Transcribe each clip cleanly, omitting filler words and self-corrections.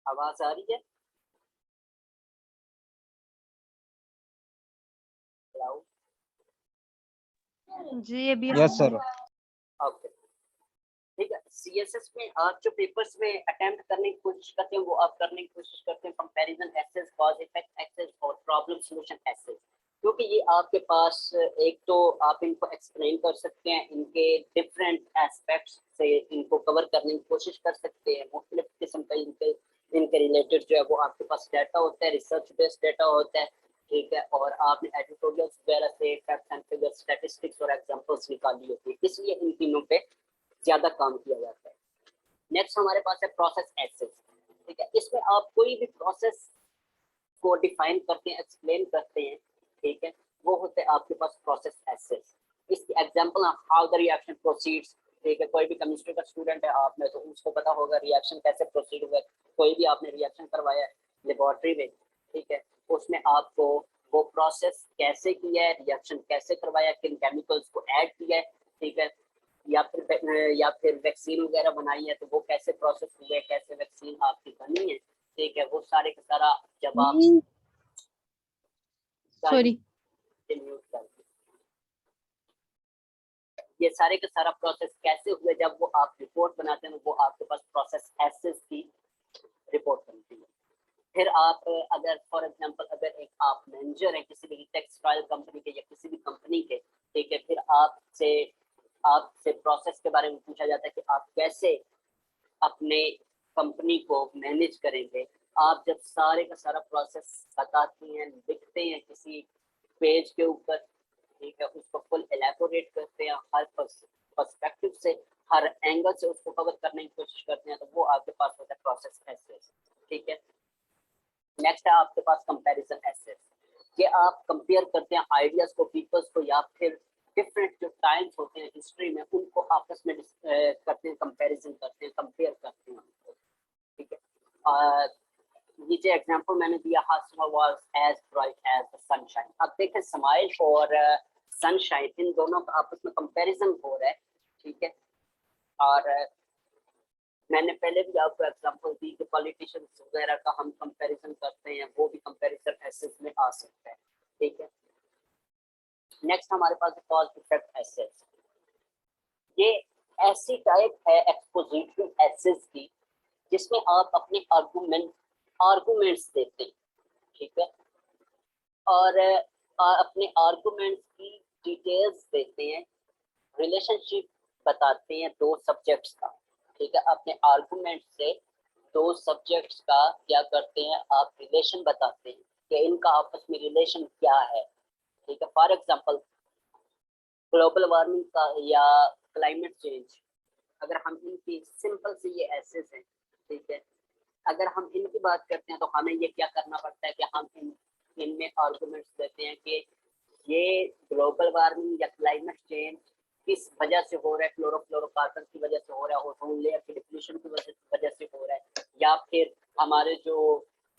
आवाज आ रही है? जी अभी यस सर। ओके ठीक है। सीएसएस में आप जो पेपर्स में अटेम्प्ट करने की कोशिश करते हैं वो आप करने की कोशिश करते हैं comparison essays, cause effect essays और प्रॉब्लम सॉल्यूशन एसेस, क्योंकि ये आपके पास एक तो आप इनको एक्सप्लेन कर सकते हैं, इनके डिफरेंट एस्पेक्ट्स से इनको कवर करने की कोशिश कर सकते हैं, मुख्तलिफ किस्म का इनके रिलेटेड जो है वो आपके पास डाटा होता है, रिसर्च बेस्ड डाटा होता है, ठीक है, और आपने एडिटोरियल्स वगैरह से फैक्ट्स एंड फिगर्स, स्टैटिस्टिक्स और एग्जांपल्स निकाली होती है, इसलिए इन तीनों पे ज्यादा काम किया जाता है। नेक्स्ट हमारे पास है प्रोसेस एसेस, ठीक है, इसमें आप कोई भी प्रोसेस को डिफाइन करते हैं, एक्सप्लेन करते हैं, ठीक है, वो होते हैं आपके पास प्रोसेस एसेस। इसकी example how the reaction proceeds, ठीक है, कोई भी केमिस्ट्री का स्टूडेंट है आप में तो उसको पता होगा रिएक्शन कैसे प्रोसीड हुआ, कोई भी आपने रिएक्शन करवाया है लेबोरेटरी में, ठीक है, उसमें आपको वो प्रोसेस कैसे किया है, रिएक्शन कैसे करवाया, किन केमिकल्स को ऐड किया है, ठीक है, या फिर वैक्सीन वगैरह बनाई है तो वो कैसे प्रोसेस हुए, कैसे वैक्सीन आपकी बनी है, ठीक है, वो सारे का सारा जब आप सॉरी ये सारे का सारा प्रोसेस कैसे हुए, जब वो आप रिपोर्ट बनाते हैं वो आपके पास प्रोसेस एसेस की रिपोर्ट बनती है। फिर आप अगर फॉर एग्जांपल अगर एक आप मैनेजर है किसी भी टेक्सटाइल कंपनी के या किसी भी कंपनी के, ठीक है, फिर आपसे प्रोसेस के बारे में पूछा जाता है कि आप कैसे अपने कंपनी को मैनेज करेंगे। आप जब सारे का सारा प्रोसेस बताते हैं, लिखते हैं किसी पेज के ऊपर, ठीक है, उसको फुल एलैबोरेट करते हैं, हर पर्सपेक्टिव से, हर एंगल से उसको कवर करने की कोशिश करते हैं, तो वो आपके पास होता है प्रोसेस एसेस, ठीक है। नेक्स्ट है आपके पास कंपैरिजन एसेस, कि आप कंपेयर करते हैं आइडियाज को, पीपल्स को, या फिर डिफरेंट जो टाइम्स होते हैं हिस्ट्री में उनको आपस में करते हैं, कंपैरिजन करते हैं, कंपेयर करते हैं, ठीक है। नीचे एग्जांपल मैंने दिया, Hasra was as bright as the sunshine। अब देखें स्माइल और सनशाइन इन दोनों का आपस में कंपैरिजन हो रहा है, ठीक है, और मैंने पहले भी आपको एग्जांपल दी कि पॉलिटिशियंस वगैरह का हम कंपैरिजन करते हैं, वो भी कंपैरिजन एसेस में आ सकता है, ठीक है। नेक्स्ट हमारे पास कॉज इफेक्ट एसेस, ये ऐसी टाइप है एक्सपोजिटरी एसेस की जिसमें आप अपने आर्गुमेंट्स देते हैं, ठीक है, और अपने आर्गुमेंट्स की डिटेल्स देते हैं, रिलेशनशिप बताते हैं दो सब्जेक्ट्स का, ठीक है, अपने आर्गुमेंट से दो सब्जेक्ट्स का क्या करते हैं आप रिलेशन बताते हैं कि इनका आपस में रिलेशन क्या है, ठीक है। फॉर एग्जांपल ग्लोबल वार्मिंग का या क्लाइमेट चेंज, अगर हम इनकी सिंपल से ये एसेस हैं, ठीक है, अगर हम इनकी बात करते हैं तो हमें ये क्या करना पड़ता है कि हम इनमें आर्गुमेंट्स देते हैं कि ये ग्लोबल वार्मिंग या क्लाइमेट चेंज किस वजह से हो रहा है, क्लोरोफ्लोरोकार्बन की वजह से हो रहा है, ओजोन लेयर की डिप्लीशन की वजह से हो रहा है, या फिर हमारे जो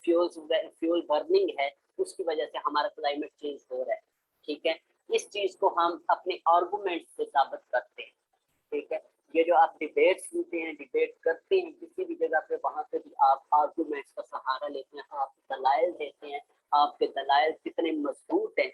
फ्यूल बर्निंग है उसकी वजह से हमारा क्लाइमेट चेंज हो रहा है, ठीक है। इस चीज को हम अपने आर्गुमेंट से साबित करते हैं, ठीक है। ये जो आप डिबेट सुनते हैं, डिबेट करते हैं किसी भी जगह पे, वहां पे भी आप आर्गुमेंट्स का सहारा लेते हैं, आप दलाइल देते हैं, आपके दलाइल कितने मजबूत हैं,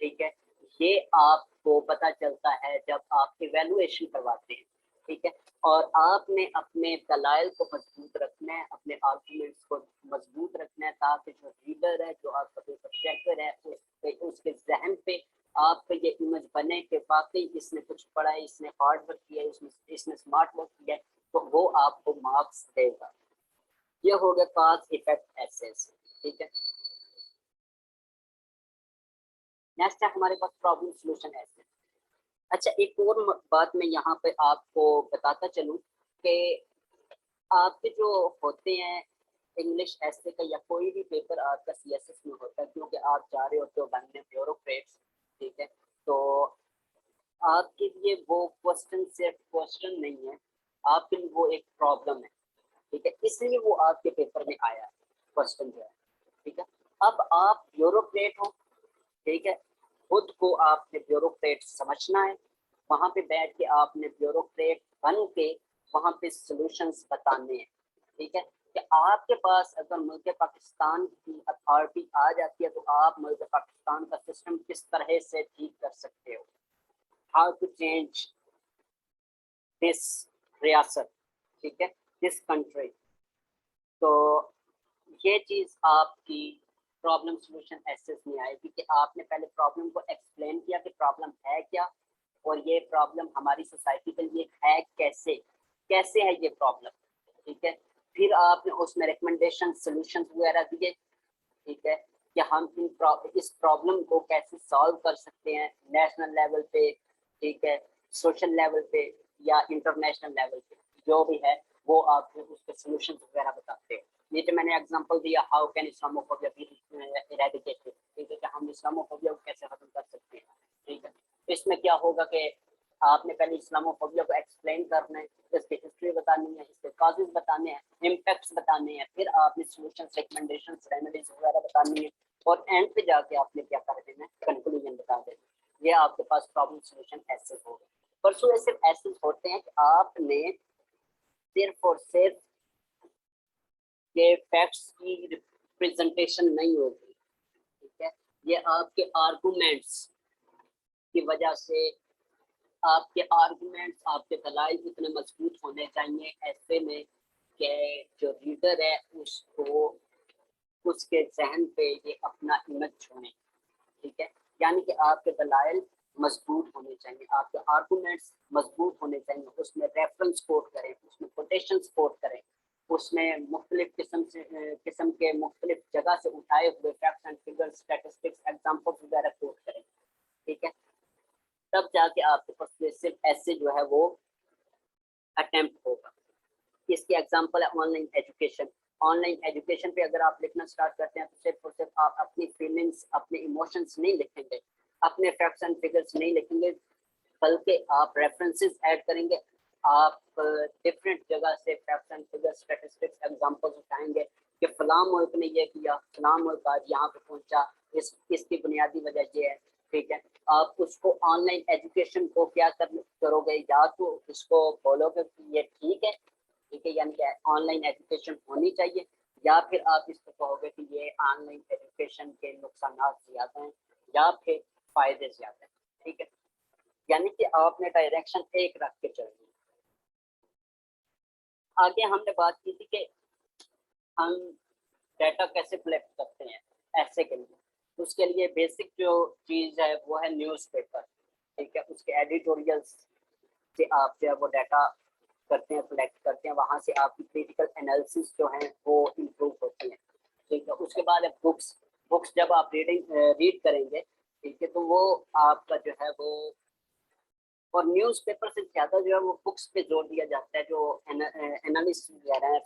ठीक है, ये आपको पता चलता है जब आप इवैल्यूएशन करवाते हैं, ठीक है। और आपने अपने दलाइल को मजबूत रखना है, अपने आर्गुमेंट्स को मजबूत रखना है, ताकि जो रीडर है, जो आपका पेपर चेकर है, उसके जहन पे आपका ये इमेज बने कि वाकई इसने कुछ पढ़ा है, इसने हार्ड वर्क किया है, इसने स्मार्ट वर्क किया है, तो वो आपको मार्क्स देगा। ये हो गया कॉज इफेक्ट एसेस, ठीक है। नेक्स्ट है हमारे पास प्रॉब्लम सॉल्यूशन एसेस। अच्छा, एक और बात मैं यहाँ पे आपको बताता चलूँ कि आपके जो होते हैं इंग्लिश एसे का या कोई भी पेपर आपका सीएसएस में होता है, क्योंकि आप जा रहे होते हो बनने ब्यूरोक्रेट्स, ठीक है, तो आपके लिए वो क्वेश्चन सिर्फ क्वेश्चन नहीं है, आपके लिए वो एक प्रॉब्लम है, ठीक है, इसलिए वो आपके पेपर में आया क्वेश्चन जो है, ठीक है। अब आप ब्यूरोक्रेट हो, ठीक है, खुद को आपने ब्यूरोक्रेट समझना है, वहां पे बैठ के आपने ब्यूरोक्रेट बन के वहां पे सॉल्यूशंस बताने हैं, ठीक है। کہ آپ کے پاس اگر ملک پاکستان کی اتھارٹی آ جاتی ہے تو آپ ملک پاکستان کا سسٹم کس طرح سے ٹھیک کر سکتے ہو، ہاؤ ٹو چینج دس ریاست، ٹھیک ہے، دس کنٹری. تو یہ چیز آپ کی پرابلم سولوشن ایسس میں آئے گی کہ آپ نے پہلے پرابلم کو ایکسپلین کیا کہ پرابلم ہے کیا، اور یہ پرابلم ہماری سوسائٹی کے لیے ہے کیسے ہے یہ پرابلم، ٹھیک ہے. پھر آپ نے اس میں ریکمنڈیشن سولوشن وغیرہ دیے، ٹھیک ہے، کہ ہم اس پرابلم کو کیسے سالو کر سکتے ہیں نیشنل لیول پہ، ٹھیک ہے، سوشل لیول پہ یا انٹرنیشنل لیول پہ، جو بھی ہے وہ آپ اس کے سولوشن وغیرہ بتاتے ہیں. یہ جو میں نے ایگزامپل دیا ہاؤ کین اسلاموفوبیا بی ایریڈیکیٹڈ، ٹھیک ہے، کہ ہم اسلاموفوبیا کو کیسے ختم کر سکتے ہیں، ٹھیک ہے. اس میں کیا ہوگا کہ آپ نے پہلے اسلاموفوبیا کو ایکسپلین کرنا ہے، اس کی ہسٹری بتانی ہے، اس کے کازز بتانے ہیں، امپیکٹس بتانے ہیں، پھر آپ نے سولوشنز، ریکمنڈیشنز، ریمیڈیز وغیرہ بتانی ہے، اور اینڈ پہ جا کے آپ نے کیا کر دینا ہے، کنکلوژن بتا دینا. یہ آپ کے پاس پرابلم سولوشن ایسے ہوگا. پرسویسو ایسے ہوتے ہیں کہ آپ نے صرف اور صرف یہ فیکٹس کی ریپرزنٹیشن نہیں ہوگی، ٹھیک ہے، یہ آپ کے آرگومنٹس کی وجہ سے، آپ کے آرگومنٹس، آپ کے دلائل اتنے مضبوط ہونے چاہیے ایسے میں کہ جو ریڈر ہے اس کو اس کے ذہن پہ یہ اپنا امیج چھوڑیں، ٹھیک ہے. یعنی کہ آپ کے دلائل مضبوط ہونے چاہیے، آپ کے آرگومنٹس مضبوط ہونے چاہیے، اس میں ریفرنس کوٹ کریں، اس میں کوٹیشنس کوٹ کریں، اس میں مختلف قسم کے مختلف جگہ سے اٹھائے ہوئے facts and figures, statistics, examples وغیرہ کوٹ کریں، ٹھیک ہے. تب جا کے آپ کے پاس صرف ایسے جو ہے وہ اٹیمپٹ ہوگا. اس کی ایگزامپل ہے on line education. On line education پہ اگر آپ لکھنا اسٹارٹ کرتے ہیں تو صرف اور صرف آپ اپنی فیلنگس، اپنے ایموشنس نہیں لکھیں گے، اپنے فیکٹس اینڈ فگرس نہیں لکھیں گے، بلکہ آپ ریفرنسز ایڈ کریں گے. آپ ڈفرینٹ جگہ سے facts and figures, statistics, examples اٹھائیں گے کہ فلاں ملک نے یہ کیا، فلاں ملک آج یہاں پہ پہنچا، اس کی بنیادی وجہ یہ ہے، ٹھیک ہے. آپ اس کو آن لائن ایجوکیشن کو کیا کرو گے، یا تو اس کو بولو گے کہ یہ ٹھیک ہے، ٹھیک ہے، یعنی کہ آن لائن ایجوکیشن ہونی چاہیے، یا پھر آپ اس کو کہو گے کہ یہ آن لائن ایجوکیشن کے نقصانات زیادہ ہیں یا پھر فائدے زیادہ ہیں، ٹھیک ہے. یعنی کہ آپ نے ڈائریکشن ایک رکھ کے چلنی. آگے ہم نے بات کی تھی کہ ہم ڈیٹا کیسے کلیکٹ کرتے ہیں ایسے کے لیے. اس کے لیے بیسک جو چیز ہے وہ ہے نیوز پیپر، ٹھیک ہے. اس کے ایڈیٹوریلس سے آپ جو ہے وہ ڈیٹا کرتے ہیں، کلیکٹ کرتے ہیں، وہاں سے آپ کی کریٹیکل انالیسس جو ہیں وہ امپروو ہوتی ہیں، ٹھیک ہے. اس کے بعد ہے بکس جب آپ ریڈ کریں گے، ٹھیک ہے، تو وہ آپ کا جو ہے وہ، اور نیوز پیپر سے زیادہ جو ہے وہ بکس پہ زور دیا جاتا ہے. جو انالسٹ وغیرہ ہیں،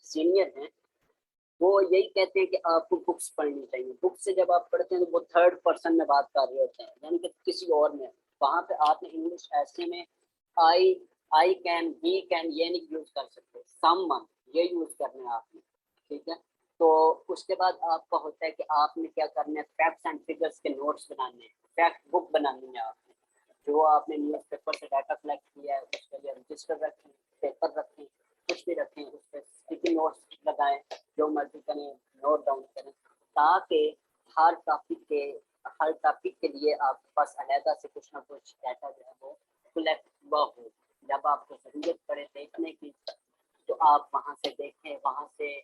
سینئر ہیں، وہ یہی کہتے ہیں کہ آپ کو بکس پڑھنی چاہیے. بکس سے جب آپ پڑھتے ہیں تو وہ تھرڈ پرسن میں بات کر رہے ہوتے ہیں، یعنی کہ کسی اور میں. وہاں پہ آپ نے انگلش ایسے میں آئی کین، ہی کین یہ نہیں یوز کر سکتے، سم ون یہ یوز کرنا ہے آپ نے، ٹھیک ہے. تو اس کے بعد آپ کا ہوتا ہے کہ آپ نے کیا کرنا ہے، فیکٹس اینڈ فگرس کے نوٹس بنانے ہیں، فیکٹ بک بنانی ہے آپ نے. جو آپ نے نیوز پیپر سے ڈیٹا کلیکٹ کیا ہے اس کے لیے رجسٹر رکھیں، پیپر رکھیں، کچھ بھی رکھیں، اس پہ اسٹیکی نوٹس لگائیں، جو مرضی کریں نوٹ ڈاؤن کریں، تاکہ ہر ٹاپک کے لیے آپ کے پاس علیحدہ سے کچھ نہ کچھ ڈیٹا جو ہے وہ کلیکٹ ہوا ہو. جب آپ کو ضرورت پڑے دیکھنے کی تو آپ وہاں سے دیکھیں، وہاں سے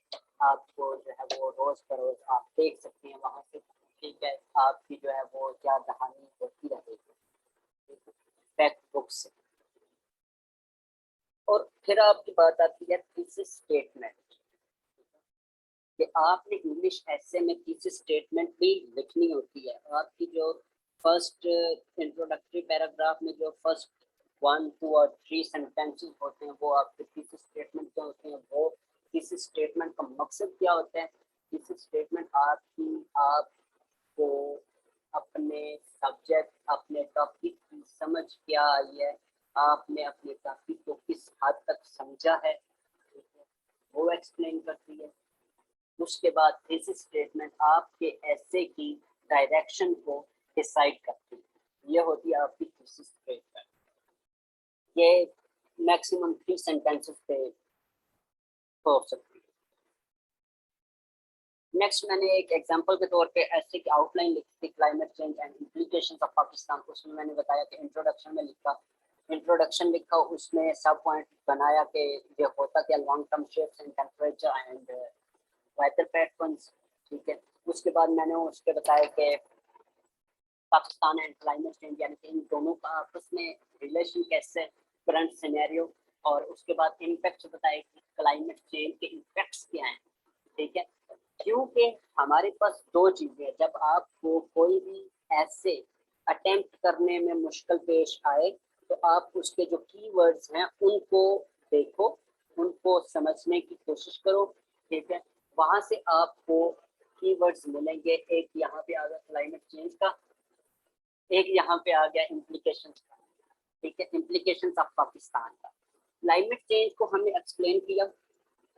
آپ کو جو ہے وہ روز بروز آپ دیکھ سکتے ہیں وہاں سے، ٹھیک ہے. آپ کی جو ہے وہ کیا دہانی ہوتی رہے گی فیکٹ بک سے. اور پھر آپ کی بات آتی ہے تھیسس اسٹیٹمنٹ، کہ آپ نے انگلش ایسے میں تھیسس اسٹیٹمنٹ بھی لکھنی ہوتی ہے. آپ کی جو فرسٹ انٹروڈکٹری پیراگراف میں جو فرسٹ 1, 2 اور 3 سینٹینسز ہوتے ہیں وہ آپ کے تھیسس اسٹیٹمنٹ کے ہوتے ہیں. وہ تھیسس اسٹیٹمنٹ کا مقصد کیا ہوتا ہے؟ تھیسس اسٹیٹمنٹ آپ کو اپنے سبجیکٹ، اپنے ٹاپک کی سمجھ کیا آئی ہے، آپ نے اپنے ٹاپک کو کس حد تک سمجھا ہے، وہ ایکسپلین کرتی ہے. اس کے بعد تھیسس اسٹیٹمنٹ آپ کے ایسے کی ڈائریکشن کو ڈیسائیڈ کرتی ہے. یہ ہوتی ہے آپ کی تھیسس اسٹیٹمنٹ. یہ میکسیمم 3 سینٹینسز پہ ہو سکتی ہے. नेक्स्ट मैंने एक एग्जांपल के तौर पे ऐसे की आउटलाइन लिखी थी, climate change and implications of Pakistan. उसमें मैंने बताया कि इंट्रोडक्शन में इंट्रोडक्शन लिखा, उसमें सब पॉइंट बनाया कि ये होता क्या, long term shifts in temperature and weather patterns, ठीक है। उसके बाद मैंने उसके बताया कि पाकिस्तान एंड क्लाइमेट चेंज, यानी कि इन दोनों का आपस में रिलेशन कैसे, करंट सिनेरियो, और उसके बाद इम्पैक्ट बताए कि क्लाइमेट चेंज के इम्पैक्ट्स क्या हैं, ठीक है। क्योंकि हमारे पास दो चीजें हैं, जब आपको कोई भी ऐसे अटेम्प्ट करने में मुश्किल पेश आए तो आप उसके जो कीवर्ड्स हैं उनको देखो, उनको समझने की कोशिश करो, ठीक है। वहां से आपको कीवर्ड्स मिलेंगे, एक यहाँ पे आ गया क्लाइमेट चेंज का, एक यहाँ पे आ गया इम्प्लीकेशंस का, ठीक है, इम्प्लीकेशंस ऑफ पाकिस्तान का। क्लाइमेट चेंज को हमने एक्सप्लेन किया,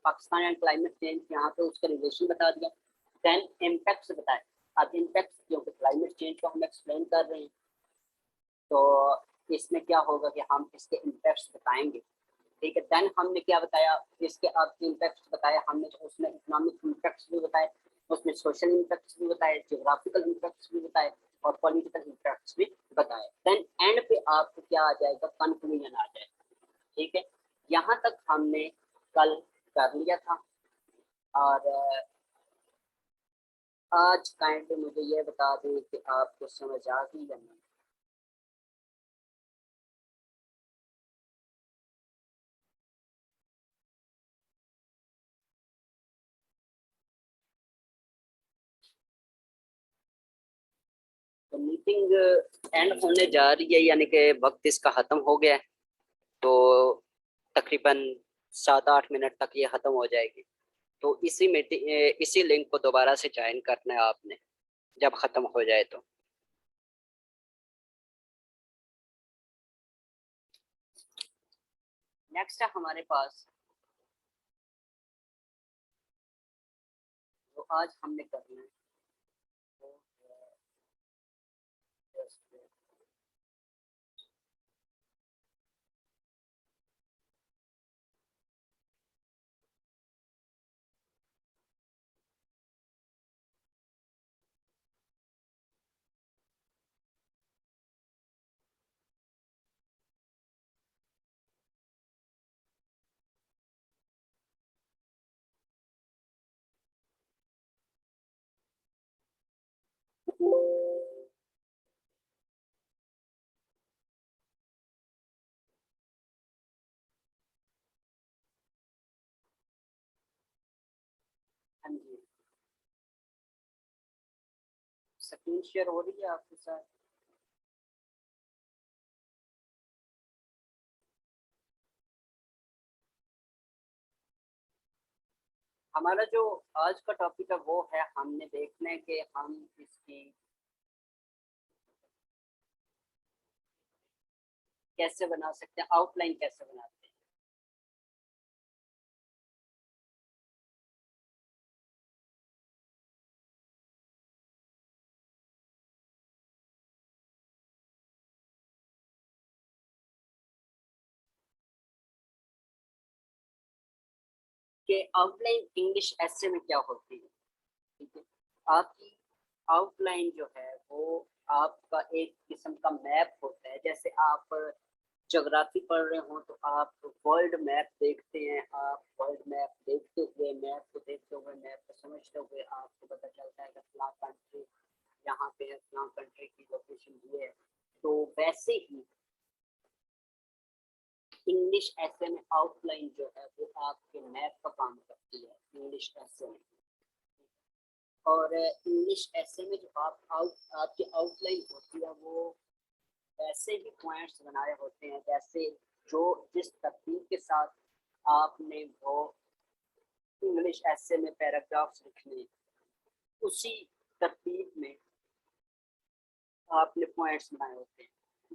पाकिस्तान एंड क्लाइमेट चेंज, यहाँ पे उसका रिलेशन बता दिया। देन इम्पैक्ट्स बताए। अब इम्पैक्ट्स क्योंकि क्लाइमेट चेंज को हम एक्सप्लेन कर रहे हैं तो इसमें क्या होगा कि हम इसके इम्पैक्ट्स बताएंगे, ठीक है। देन हमने क्या बताया, इसके अब इम्पैक्ट्स बताया हमने, तो उसमें इकोनॉमिक इम्पैक्ट्स भी बताए, उसमें सोशल इम्पैक्ट्स भी बताए, जियोग्राफिकल इम्पैक्ट्स भी बताए, और पॉलिटिकल इम्पैक्ट्स भी बताए। देन एंड पे आपको क्या आ जाएगा, कंक्लूजन आ जाएगा, ठीक है। यहाँ तक हमने कल कर लिया था। और आज काइंडली मुझे ये बता दें कि आपको समझ आ गई या नहीं। तो मीटिंग एंड होने जा रही है, यानी कि वक्त इसका ख़त्म हो गया है, तो तकरीबन 7-8 मिनट तक ये ख़त्म हो जाएगी। तो इसी मीटिंग इसी लिंक को दोबारा से ज्वाइन करना है आपने जब ख़त्म हो जाए तो। नेक्स्ट है हमारे पास, तो आज हमने करना है वो है हाँ जी, स्क्रीन शेयर हो रही है आपके साथ। हमारा जो आज का टॉपिक है वो है, हमने देखना है कि हम इसकी कैसे बना सकते हैं, आउटलाइन कैसे बनाते हैं। कि आउटलाइन इंग्लिश ऐसे में क्या होती है, ठीक है। आपकी आउटलाइन जो है वो आपका एक किस्म का मैप होता है। जैसे आप ज्योग्राफी पढ़ रहे हो तो आप वर्ल्ड मैप देखते हैं, आप वर्ल्ड मैप देखते हुए, मैप को देखते हुए, मैप को समझते हुए आपको पता चलता है कि फलां कंट्री यहाँ पे है, फलां कंट्री की लोकेशन ये है। तो वैसे ही इंग्लिश ऐसे में आउटलाइन जो है वो आपके मैप का काम करती है इंग्लिश ऐसे में। और इंग्लिश ऐसे में जो आपकी आउटलाइन होती है वो वैसे ही पॉइंट्स बनाए होते हैं, जैसे जो जिस तरतीब के साथ आपने वो इंग्लिश ऐसे में पैराग्राफ्स लिखने, उसी तरतीब में आपने पॉइंट्स बनाए होते हैं।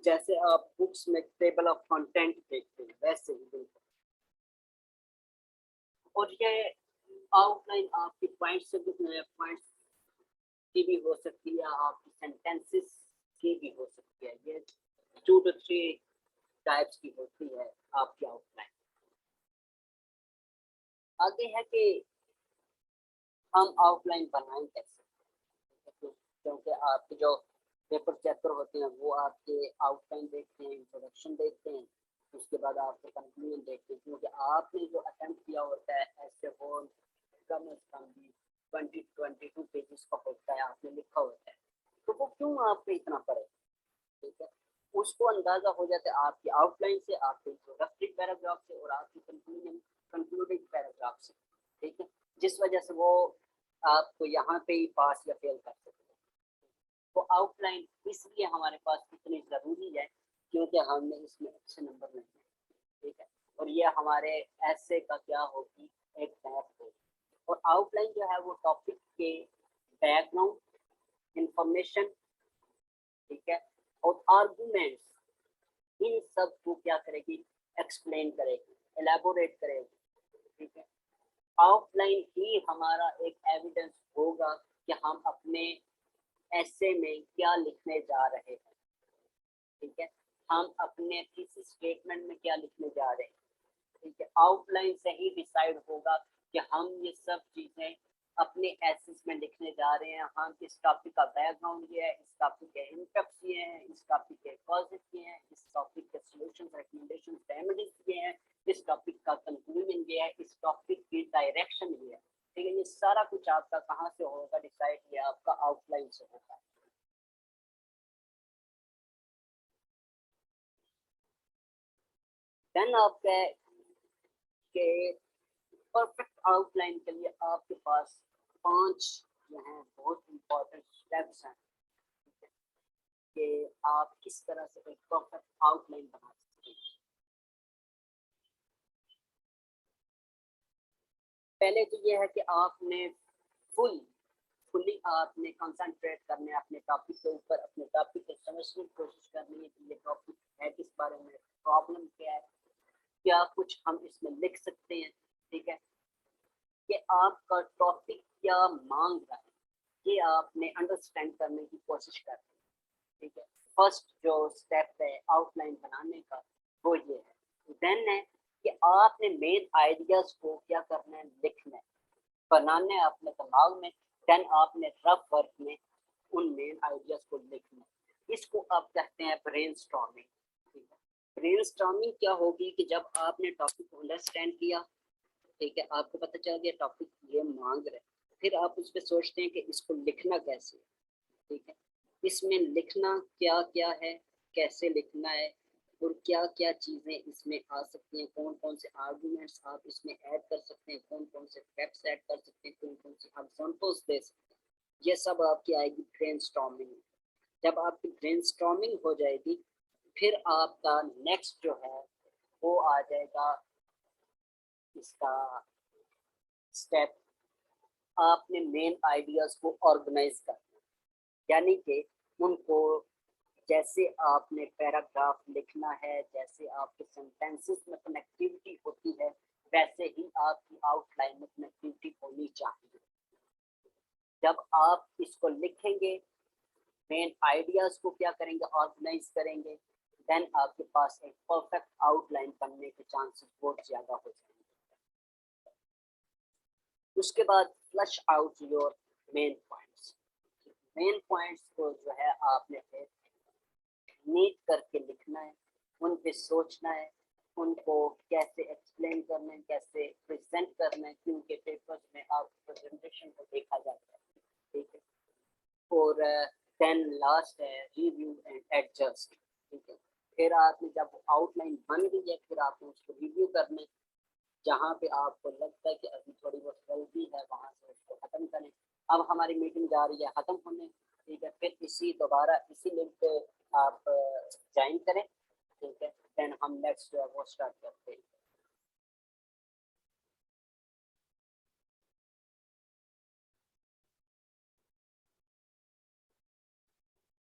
जैसे आप बुक्स में टेबल ऑफ कंटेंट देखते हैं वैसे ही बिल्कुल। और ये आउटलाइन आपकी पॉइंट्स की भी हो सकती है, आपकी सेंटेंसेस की भी हो सकती है। ये 2 to 3 टाइप्स की होती है आपकी आउटलाइन। आगे है कि हम आउटलाइन बनाएं कैसे, क्योंकि आपके जो पेपर चेकर होते हैं वो आपके आउटलाइन देखते हैं, इंट्रोडक्शन देखते हैं, उसके बाद आपके कंक्लूजन देखते हैं, क्योंकि आपने जो अटेम्प्ट किया होता है ऐसे वो कम अज कम भी 22 पेजेस का होता है, आपने लिखा होता है, तो वो क्यों आप पे इतना पड़े, ठीक है। उसको अंदाजा हो जाता है आपकी आउटलाइन से, आपके इंट्रोडक्टरी पैराग्राफ से और आपकी कंक्लूडिंग पैराग्राफ से, ठीक है, जिस वजह से वो आपको यहाँ पे ही पास या फेल कर सकते हैं। तो आउटलाइन इसलिए हमारे पास इतनी ज़रूरी है क्योंकि हमने इसमें अच्छे नंबर लेने हैं, ठीक है, और ये हमारे ऐसे का क्या होगी, एक मैप होगी। और आउटलाइन जो है वो टॉपिक के बैकग्राउंड इंफॉर्मेशन, ठीक है, और आर्गुमेंट्स, इन सब को क्या करेगी, एक्सप्लेन करेगी, एलैबोरेट करेगी, ठीक है। आउटलाइन ही हमारा एक एविडेंस होगा कि हम अपने ऐसे में क्या लिखने जा रहे हैं, ठीक है, हम अपने थीसिस स्टेटमेंट में क्या लिखने जा रहे हैं, ठीक है। आउटलाइन से ही डिसाइड होगा कि हम ये सब चीज़ें अपने एसेस में लिखने जा रहे हैं, हम इस टॉपिक का बैकग्राउंड ये है, इस टॉपिक के इम्पैक्ट्स ये हैं, इस टॉपिक के कॉजेस ये हैं, इस टॉपिक के सॉल्यूशंस, रिकमेंडेशंस, रेमेडीज ये हैं, इस टॉपिक का कंक्लूजन ये है, इस टॉपिक की डायरेक्शन ये है, ठीक है। ये सारा कुछ आपका कहाँ से होगा डिसाइड, ये आपका आउटलाइन से होगा। देन आपके परफेक्ट आउटलाइन के लिए आपके पास 5 जो हैं बहुत इंपॉर्टेंट स्टेप्स हैं कि आप किस तरह से एक परफेक्ट आउटलाइन बना सकते हैं। पहले तो ये है कि आपने फुली आपने कंसंट्रेट करने अपने टॉपिक के ऊपर, अपने टॉपिक को समझने की कोशिश करनी है कि ये टॉपिक है किस बारे में, प्रॉब्लम क्या है, क्या कुछ हम इसमें लिख सकते हैं, ठीक है, कि आपका टॉपिक क्या मांग रहा है, ये आपने अंडरस्टैंड करने की कोशिश करनी है, ठीक है। फर्स्ट जो स्टेप है आउटलाइन बनाने का वो ये है। देन है कि आपने मेन आइडियाज को क्या करना है, लिखना है, बनाना है अपने दिमाग में, देन आपने रफ वर्क में उन मेन आइडियाज को लिखना है। इसको आप कहते हैं ब्रेनस्टॉर्मिंग, ठीक है। ब्रेनस्टॉर्मिंग क्या होगी कि जब आपने टॉपिक को अंडरस्टैंड किया, ठीक है, आपको पता चल गया टॉपिक ये मांग रहे, फिर आप उस पर सोचते हैं कि इसको लिखना कैसे, ठीक है, इसमें लिखना क्या क्या है, कैसे लिखना है, और क्या क्या चीज़ें इसमें आ सकती हैं, कौन कौन से आर्गुमेंट्स आप इसमें ऐड कर सकते हैं, कौन कौन से फैक्ट्स ऐड कर सकते हैं, कौन कौन सी एग्जांपल्स दे सकते हैं, ये सब आपकी आएगी ब्रेनस्टॉर्मिंग। जब आपकी ब्रेनस्टॉर्मिंग हो जाएगी फिर आपका नेक्स्ट जो है वो आ जाएगा इसका स्टेप, आपने मेन आइडियाज को ऑर्गेनाइज करना, यानी कि उनको जैसे आपने पैराग्राफ लिखना है, जैसे आपके सेंटेंसेस में कनेक्टिविटी होती है, वैसे ही आपकी आउटलाइन में कनेक्टिविटी होनी चाहिए। जब आप इसको लिखेंगे, मेन आइडियाज को क्या करेंगे, ऑर्गेनाइज करेंगे, देन आपके पास एक परफेक्ट आउटलाइन बनने के चांसेस बहुत ज़्यादा हो जाएंगे। उसके बाद flush out your main points. Main points को जो है आपने फिर नीट करके लिखना है, उन पे सोचना है, उनको कैसे एक्सप्लेन करना है, कैसे प्रेजेंट करना है, क्योंकि पेपर्स में आप प्रेजेंटेशन को देखा जाता है, ठीक है। और देन लास्ट है रिव्यू एंड एडजस्ट, ठीक है। फिर आपने जब आउटलाइन बन गई है फिर आपने उसको रिव्यू करना है, जहाँ पे आपको लगता है कि अभी थोड़ी बहुत गलती है वहाँ से उसको ख़त्म करें। अब हमारी मीटिंग जा रही है ख़त्म होने, ठीक है, फिर दोबारा इसी लिंक पे आप ज्वाइन करें, ठीक है, देन हम नेक्स्ट जो है वो स्टार्ट करते हैं।